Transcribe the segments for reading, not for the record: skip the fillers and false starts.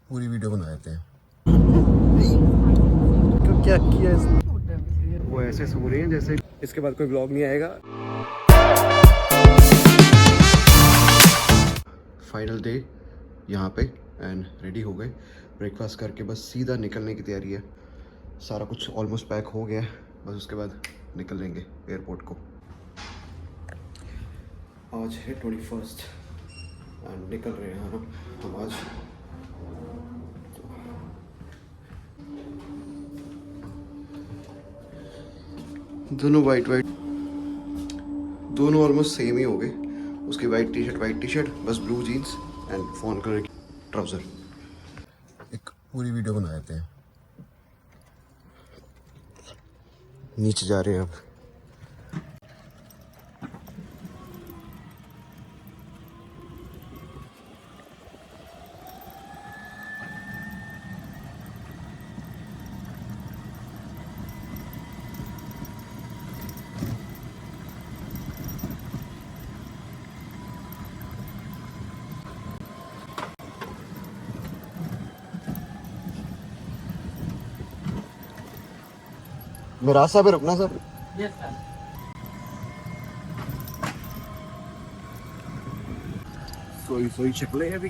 पूरी वीडियो बना देते हैं। तो क्या किया इसने? वो ऐसे सो रहे हैं जैसे इसके बाद कोई ब्लॉग नहीं आएगा। फाइनल डे यहाँ पे एंड रेडी हो गए, ब्रेकफास्ट करके बस सीधा निकलने की तैयारी है। सारा कुछ ऑलमोस्ट पैक हो गया है, बस उसके बाद निकल लेंगे एयरपोर्ट को। आज है 21 एंड निकल रहे हैं हम आज। दोनों वाइट दोनों ऑलमोस्ट सेम ही हो गए। उसकी वाइट टी शर्ट बस blue jeans and fawn colour की ट्राउज़र। एक पूरी वीडियो बना देते हैं। नीचे जा रहे हैं अब। मेरा रास्ता पे रुकना सर। सोई शक्लें हैं अभी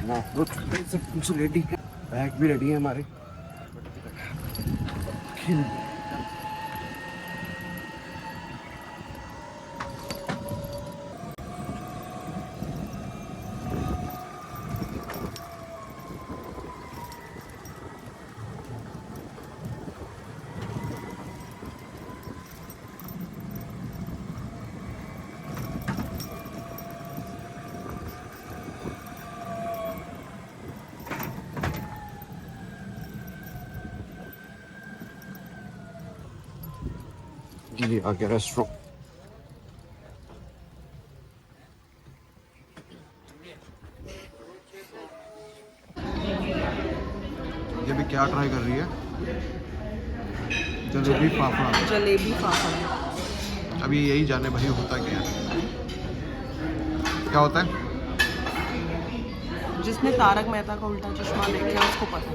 ना, तो सब कुछ रेडी है, बैग भी रेडी है हमारे। ये आ गया रेस्टोरेंट। ये भी क्या ट्राई कर रही है? जलेबी फाफड़ा। अभी यही जाने भाई होता क्या है, क्या होता है? जिसने तारक मेहता का उल्टा चश्मा देखा उसको पता।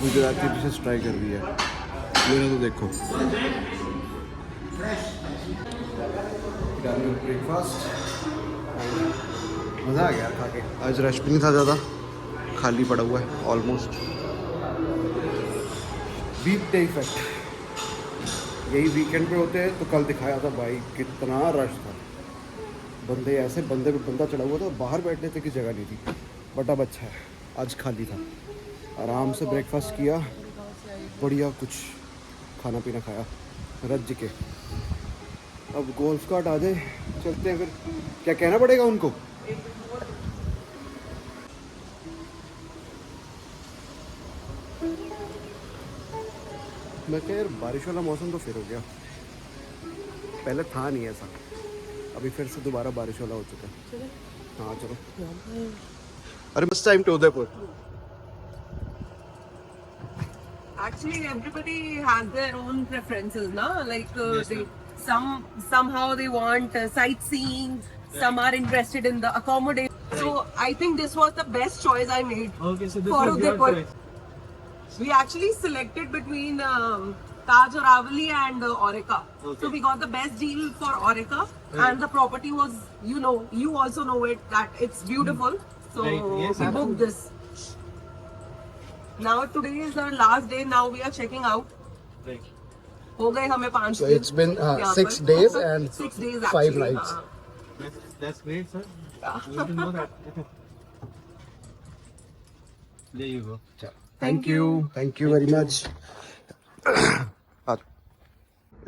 गुजराती डिशेस ट्राई कर रही है, मेरा तो देखो। ब्रेकफास्ट मज़ा आ गया खा के। आज रश भी नहीं था ज़्यादा, खाली पड़ा हुआ है ऑलमोस्ट। वीक डे इफेक्ट, यही वीकेंड पे होते हैं तो कल दिखाया था भाई कितना रश था। बंदे ऐसे बंदे पे बंदा चढ़ा हुआ था, बाहर बैठने तक की जगह नहीं थी। बट अब अच्छा है, आज खाली था, आराम से ब्रेकफास्ट किया, बढ़िया कुछ खाना पीना खाया रज के। अब गोल्फ कार्ट आ जाए, चलते हैं फिर। क्या कहना पड़ेगा उनको? मैं कह यार बारिश वाला मौसम तो फिर हो गया, पहले था नहीं ऐसा, अभी फिर से दोबारा बारिश वाला हो चुका है। हाँ चलो। अरे बस time to Udaipur. Actually, everybody has their own preferences, na? Like somehow they want sightseeing. Some are interested in the accommodation. So I think this was the best choice I made. Okay, so this for was your Udaipur. choice. We actually selected between Taj Aravali and Aurika. Okay. So we got the best deal for Aurika, and the property was, you also know it that it's beautiful. So Right. Yes, we booked this. Now today is our last day. Now we are checking out. Right. हो गए हमें 5 So दिन। it's been यहाँ 6 पर। days and 6 days 5 actually, nights. हाँ। That's great, sir. You want to know that. There you go. Thank you very much.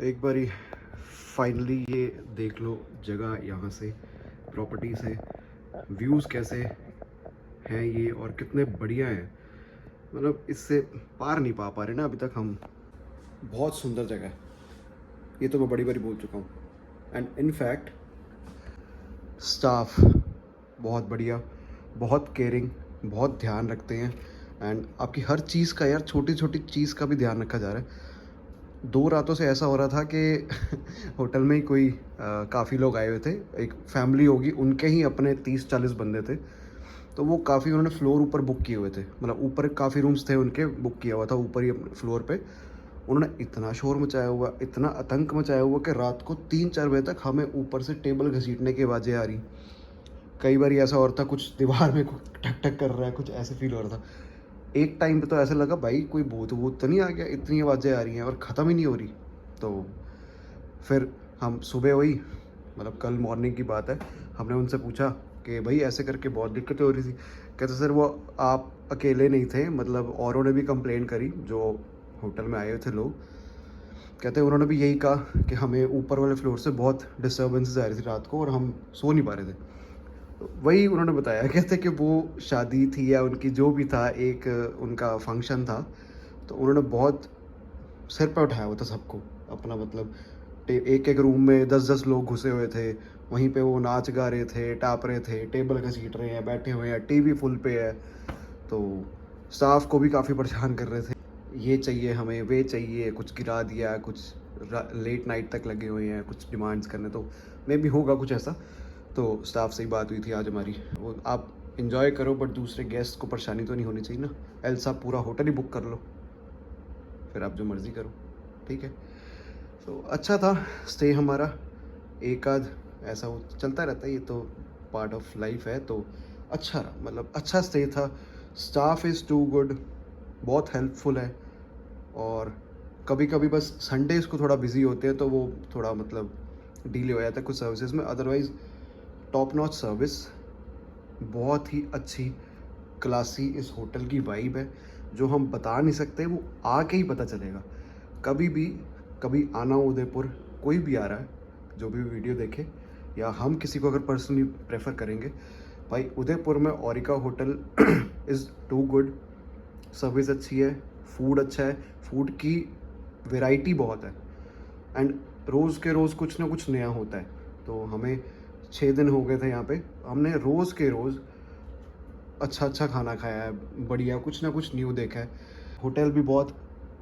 एक बारी finally ये देख लो जगह, यहाँ से प्रॉपर्टी से व्यूज़ कैसे हैं ये, और कितने बढ़िया हैं। मतलब इससे पार नहीं पा रहे ना अभी तक हम। बहुत सुंदर जगह है ये, तो मैं बड़ी बारी बोल चुका हूँ। एंड इनफैक्ट स्टाफ बहुत बढ़िया, बहुत केयरिंग, बहुत ध्यान रखते हैं। एंड आपकी हर चीज़ का यार, छोटी छोटी चीज़ का भी ध्यान रखा जा रहा है। 2 रातों से ऐसा हो रहा था कि होटल में ही कोई काफ़ी लोग आए हुए थे, एक फैमिली होगी, उनके ही अपने 30-40 बंदे थे। तो वो काफ़ी उन्होंने फ्लोर ऊपर बुक किए हुए थे, मतलब ऊपर काफ़ी रूम्स थे उनके, बुक किया हुआ था ऊपर ही फ्लोर पे। उन्होंने इतना शोर मचाया हुआ, इतना आतंक मचाया हुआ कि रात को 3-4 बजे तक हमें ऊपर से टेबल घसीटने की आवाज़ें आ रही। कई बार ऐसा हो रहा था, कुछ दीवार में कुछ ठक ठक कर रहा है, कुछ ऐसे फील हो रहा था। एक टाइम पे तो ऐसा लगा भाई कोई भूत वूत तो नहीं आ गया, इतनी आवाज़ें आ रही हैं और ख़त्म ही नहीं हो रही। तो फिर हम सुबह हुई, मतलब कल मॉर्निंग की बात है, हमने उनसे पूछा कि भाई ऐसे करके बहुत दिक्कतें हो रही थी। कहते सर वो आप अकेले नहीं थे, मतलब औरों ने भी कंप्लेन करी जो होटल में आए हुए थे लोग। कहते उन्होंने भी यही कहा कि हमें ऊपर वाले फ्लोर से बहुत डिस्टर्बेंसेस आ रही थी रात को और हम सो नहीं पा रहे थे। तो वही उन्होंने बताया, कहते कि वो शादी थी या उनकी जो भी था, एक उनका फंक्शन था, तो उन्होंने बहुत सिर पे उठाया हुआ था सबको अपना, मतलब एक एक रूम में 10-10 लोग घुसे हुए थे, वहीं पे वो नाच गा रहे थे, टाप रहे थे, टेबल घसीट रहे हैं, बैठे हुए हैं, टीवी फुल पे है। तो स्टाफ को भी काफ़ी परेशान कर रहे थे, ये चाहिए हमें, वे चाहिए, कुछ गिरा दिया, कुछ लेट नाइट तक लगे हुए हैं कुछ डिमांड्स करने। तो मे भी होगा कुछ ऐसा। तो स्टाफ से ही बात हुई थी आज हमारी, वो आप इंजॉय करो बट दूसरे गेस्ट को परेशानी तो नहीं होनी चाहिए ना, एल्स आप पूरा होटल ही बुक कर लो, फिर आप जो मर्ज़ी करो, ठीक है। तो अच्छा था स्टे हमारा, एक आध ऐसा वो चलता रहता है, ये तो पार्ट ऑफ लाइफ है। तो अच्छा रहा, मतलब अच्छा स्टे था। स्टाफ इज़ टू गुड, बहुत हेल्पफुल है। और कभी कभी बस संडेज़ को थोड़ा बिजी होते हैं तो वो थोड़ा मतलब डिले हो जाता है कुछ सर्विसेज में, अदरवाइज़ टॉप नॉच सर्विस, बहुत ही अच्छी क्लासी इस होटल की वाइब है जो हम बता नहीं सकते, वो आके ही पता चलेगा। कभी भी कभी आना उदयपुर, कोई भी आ रहा है जो भी वीडियो देखे या हम किसी को अगर पर्सनली प्रेफर करेंगे, भाई उदयपुर में Orika hotel is too good. Service अच्छी है, फूड अच्छा है, फूड की वैरायटी बहुत है, एंड रोज़ के रोज़ कुछ ना कुछ नया होता है। तो हमें 6 दिन हो गए थे यहाँ पे, हमने रोज़ के रोज़ अच्छा अच्छा खाना खाया है, बढ़िया कुछ ना कुछ न्यू देखा है। होटल भी बहुत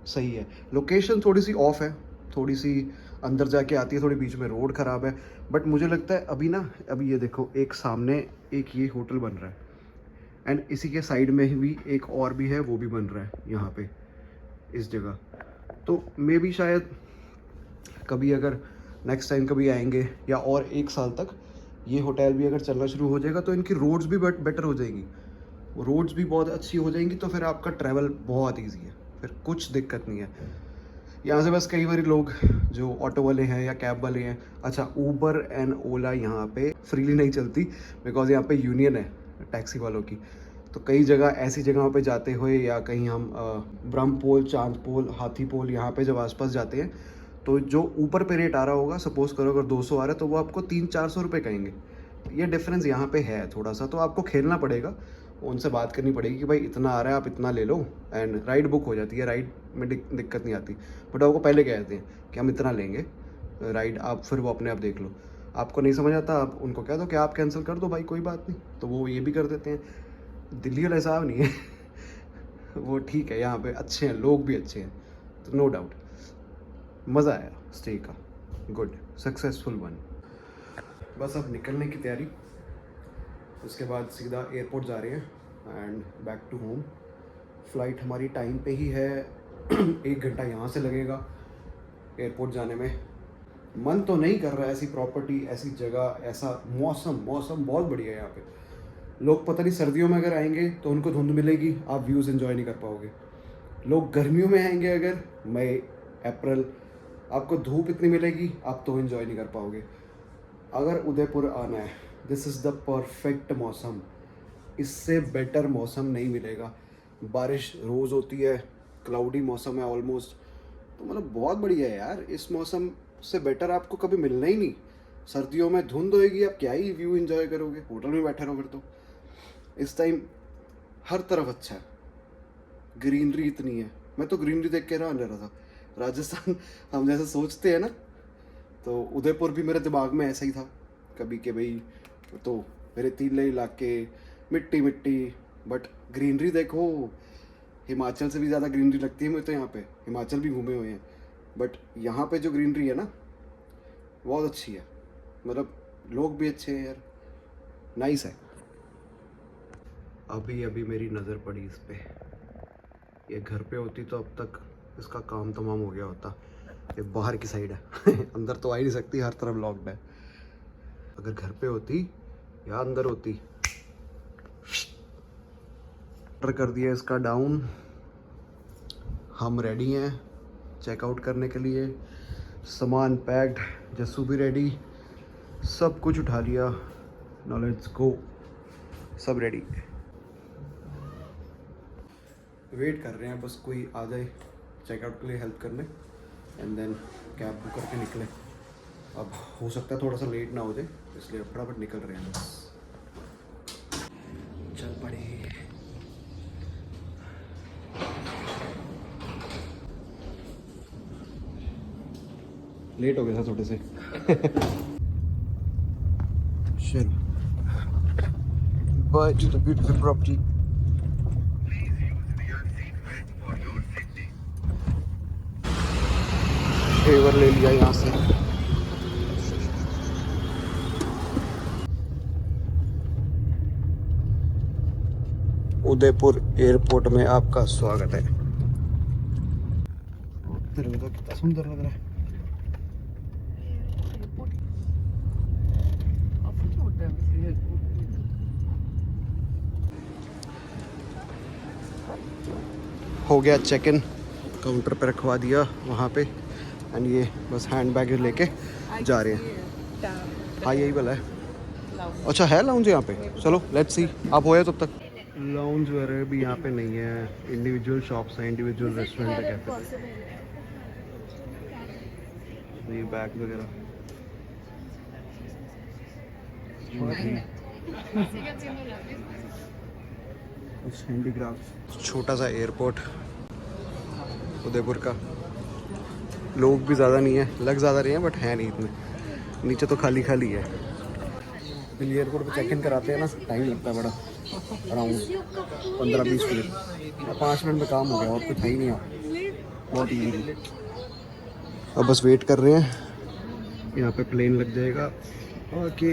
सही है, लोकेशन थोड़ी सी ऑफ है, थोड़ी सी अंदर जाके आती है, थोड़ी बीच में रोड ख़राब है, बट मुझे लगता है अभी ना, अभी ये देखो एक सामने एक ये होटल बन रहा है एंड इसी के साइड में भी एक और भी है, वो भी बन रहा है यहाँ पे इस जगह। तो मे भी शायद कभी अगर नेक्स्ट टाइम कभी आएंगे या और 1 साल तक ये होटल भी अगर चलना शुरू हो जाएगा तो इनकी रोड्स भी बेटर हो जाएंगी, रोड्स भी बहुत अच्छी हो जाएंगी, तो फिर आपका ट्रैवल बहुत ईजी है, फिर कुछ दिक्कत नहीं है। यहाँ से बस कई बार लोग जो ऑटो वाले हैं या कैब वाले हैं, अच्छा ऊबर एंड ओला यहाँ पे फ्रीली नहीं चलती बिकॉज यहाँ पे यूनियन है टैक्सी वालों की। तो कई जगह ऐसी जगहों पे जाते हुए या कहीं हम ब्रह्मपोल, चांदपोल, हाथीपोल यहाँ पे जब आसपास जाते हैं तो जो ऊपर पे रेट आ रहा होगा, सपोज़ करो अगर 200 आ रहा है तो वो आपको 300-400 रुपये कहेंगे। ये डिफरेंस यहाँ पे है थोड़ा सा, तो आपको खेलना पड़ेगा, उनसे बात करनी पड़ेगी कि भाई इतना आ रहा है आप इतना ले लो, एंड राइड बुक हो जाती है, राइड में दिक्कत नहीं आती। बट आपको पहले कह देते हैं कि हम इतना लेंगे राइड, आप फिर वो अपने आप देख लो। आपको नहीं समझ आता, आप उनको कह दो कि आप कैंसिल कर दो भाई, कोई बात नहीं, तो वो ये भी कर देते हैं। दिल्ली वाला हिसाब नहीं है वो ठीक है, यहाँ पे अच्छे हैं, लोग भी अच्छे हैं, तो नो डाउट मज़ा आया स्टे का, गुड सक्सेसफुल वन। बस अब निकलने की तैयारी, उसके बाद सीधा एयरपोर्ट जा रहे हैं and back to home. Flight हमारी टाइम पे ही है 1 घंटा यहाँ से लगेगा एयरपोर्ट जाने में। मन तो नहीं कर रहा है, ऐसी प्रॉपर्टी, ऐसी जगह, ऐसा मौसम बहुत बढ़िया है यहाँ पे। लोग पता नहीं सर्दियों में अगर आएंगे तो उनको धुंध मिलेगी, आप व्यूज़ एंजॉय नहीं कर पाओगे। लोग गर्मियों में आएंगे अगर मई अप्रैल, आपको धूप इतनी मिलेगी, आप तो एंजॉय नहीं कर पाओगे। अगर उदयपुर आना है, दिस इज़ द परफेक्ट मौसम, इससे बेटर मौसम नहीं मिलेगा। बारिश रोज़ होती है, क्लाउडी मौसम है ऑलमोस्ट, तो मतलब बहुत बढ़िया है यार। इस मौसम से बेटर आपको कभी मिलना ही नहीं। सर्दियों में धुंध होएगी, आप क्या ही व्यू एंजॉय करोगे, होटल में बैठे रहो फिर तो। इस टाइम हर तरफ अच्छा है, ग्रीनरी इतनी है, मैं तो ग्रीनरी देख के हैरान रह रहा था। राजस्थान हम जैसे सोचते हैं ना, तो उदयपुर भी मेरे दिमाग में ऐसा ही था कभी कि भाई तो मेरे तीले इलाके, मिट्टी मिट्टी, बट ग्रीनरी देखो, हिमाचल से भी ज़्यादा ग्रीनरी लगती है मुझे तो यहाँ पे। हिमाचल भी घूमे हुए हैं, बट यहाँ पे जो ग्रीनरी है ना बहुत अच्छी है, मतलब लोग भी अच्छे हैं यार, नाइस है। अभी अभी मेरी नज़र पड़ी इस पे, ये घर पे होती तो अब तक इसका काम तमाम हो गया होता। ये बाहर की साइड है अंदर तो आ ही नहीं सकती, हर तरफ लॉक्ड है। अगर घर पे होती या अंदर होती। ऑर्डर कर दिया इसका डाउन, हम रेडी हैं चेकआउट करने के लिए, सामान पैक्ड, जस्सू भी रेडी, सब कुछ उठा लिया। नाउ लेट्स गो, सब रेडी। वेट कर रहे हैं बस कोई आ जाए चेकआउट के लिए हेल्प करने, एंड देन कैब बुक करके निकले। अब हो सकता है थोड़ा सा लेट ना हो जाए, इसलिए फटाफट निकल रहे हैं बस। चल पड़े। लेट हो गया था थोड़े से चलो by two the beautiful property. Favour ले लिया यहाँ से। उदयपुर एयरपोर्ट में आपका स्वागत है। दरवाजा कितना सुंदर लग रहा है। हो गया चेक इन, काउंटर पे रखवा दिया वहाँ पे, एंड ये बस हैंड बैग लेके जा रहे हैं। हाँ यही वाला है। अच्छा है लाउंज यहाँ पे, चलो लेट्स सी। आप हो तब तक। लाउंज वगैरह भी यहाँ पे नहीं है, इंडिविजुअल शॉप्स हैं, इंडिविजुअल रेस्टोरेंट है, कैफे। ये बैग वगैरह कुछ हैंडीक्राफ्ट। छोटा सा एयरपोर्ट उदयपुर का, लोग भी ज़्यादा नहीं है, लग ज़्यादा रहे हैं बट है नहीं इतने, नीचे तो खाली खाली है। दिल्ली एयरपोर्ट पे चेक इन कराते हैं ना, टाइम लगता है बड़ा, अराउंड 15-20 मिनट। 5 मिनट में काम हो गया, और कुछ है ही नहीं है, बहुत ईजी। अब बस वेट कर रहे हैं, यहाँ पे प्लेन लग जाएगा ओके,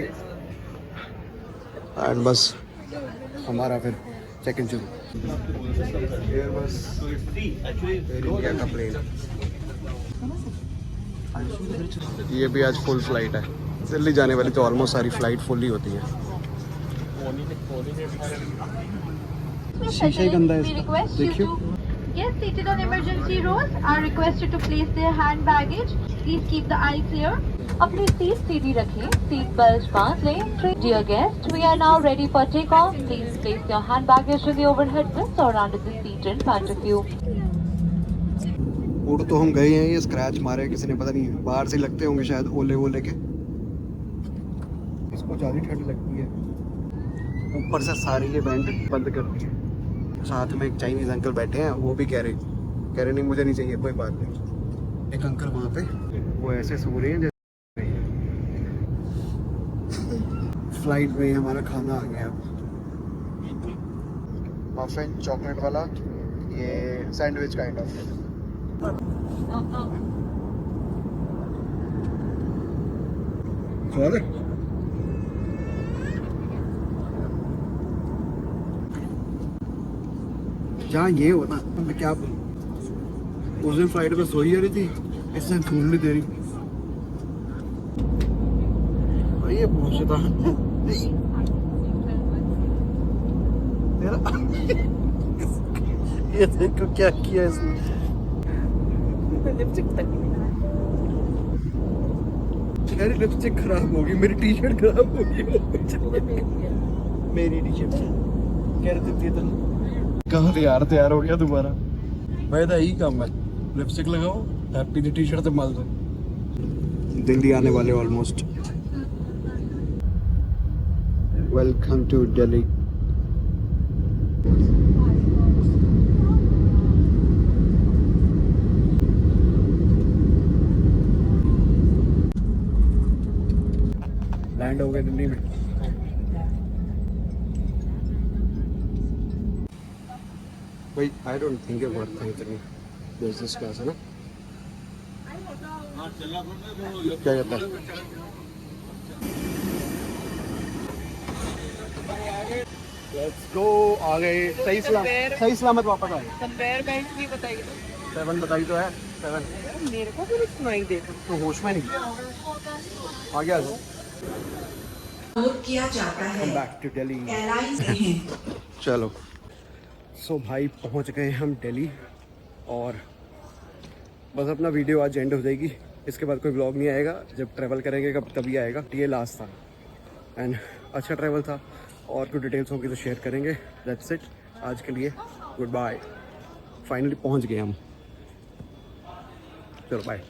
एंड बस हमारा फिर चेक इन शुरू। बस एयर इंडिया का प्लेन, ये भी आज फुल फ्लाइट है। दिल्ली जाने वाली तो ऑलमोस्ट सारी फ्लाइट फुल ही होती है। शीशा ही गंदा है इसका, देखियो। Guests seated on emergency rows are requested to place their hand baggage. Please keep the aisle clear. अपनी सीट सीधी रखें, सीट बेल्ट बांध लें। Dear guests, we are now ready for takeoff. Please place your hand baggage in the overhead bins or under the seat in front of you. उड़ तो हम गए हैं, ये स्क्रैच मारे किसी ने, पता नहीं बाहर से लगते होंगे शायद, ओले वोले के। इसको ज़्यादा ठंड लगती है, ऊपर से सारी ये वेंट बंद कर दी है। साथ में एक चाइनीज अंकल बैठे हैं, वो भी कह रहे नहीं मुझे नहीं चाहिए, कोई बात नहीं। एक अंकल वहाँ पे वो ऐसे सो रहे हैं जैसे। फ्लाइट में हमारा खाना आ गया, मफिन चॉकलेट वाला, ये सैंडविच काइंड ऑफ। खा ले। जहाँ ये हो ना, मैं क्या बोलूं, उस दिन फ्लाइट में सोई जा रही थी, इस दिन फूल नहीं दे रही। ये पहुंचता ये देखो क्या किया इसने। मेरी लिपस्टिक खराब होगी, मेरी टी शर्ट खराब होगी। मेरी टी शर्ट कह रही थी तुम कहाँ तैयार हो गया दोबारा। भाई तो यही काम है, लिपस्टिक लगाओ, हैप्पी दी टी शर्ट से माल दो। दिल्ली आने वाले almost. Welcome to Delhi. Land हो गए दिल्ली में। भाई आई डोंट थिंक ये वर्थ है इतनी बिजनेस क्लास, है ना। क्या कहता है? लेट्स गो, आ गए सही सलामत वापस आए। कंपेयर बैंक भी बताइए 7 बताई तो है 7। मेरे को भी नहीं सुनाई देता। तो होश में नहीं आ गया। किया जाता है बैक टू दिल्ली। एयरलाइंस हैं चलो सो भाई पहुंच गए हम दिल्ली और बस अपना वीडियो आज एंड हो जाएगी। इसके बाद कोई व्लॉग नहीं आएगा, जब ट्रैवल करेंगे कब तभी आएगा। ये लास्ट था एंड अच्छा ट्रैवल था और कुछ डिटेल्स होंगी तो शेयर करेंगे। दैट्स इट आज के लिए, गुड बाय। फाइनली पहुंच गए हम, चलो बाय।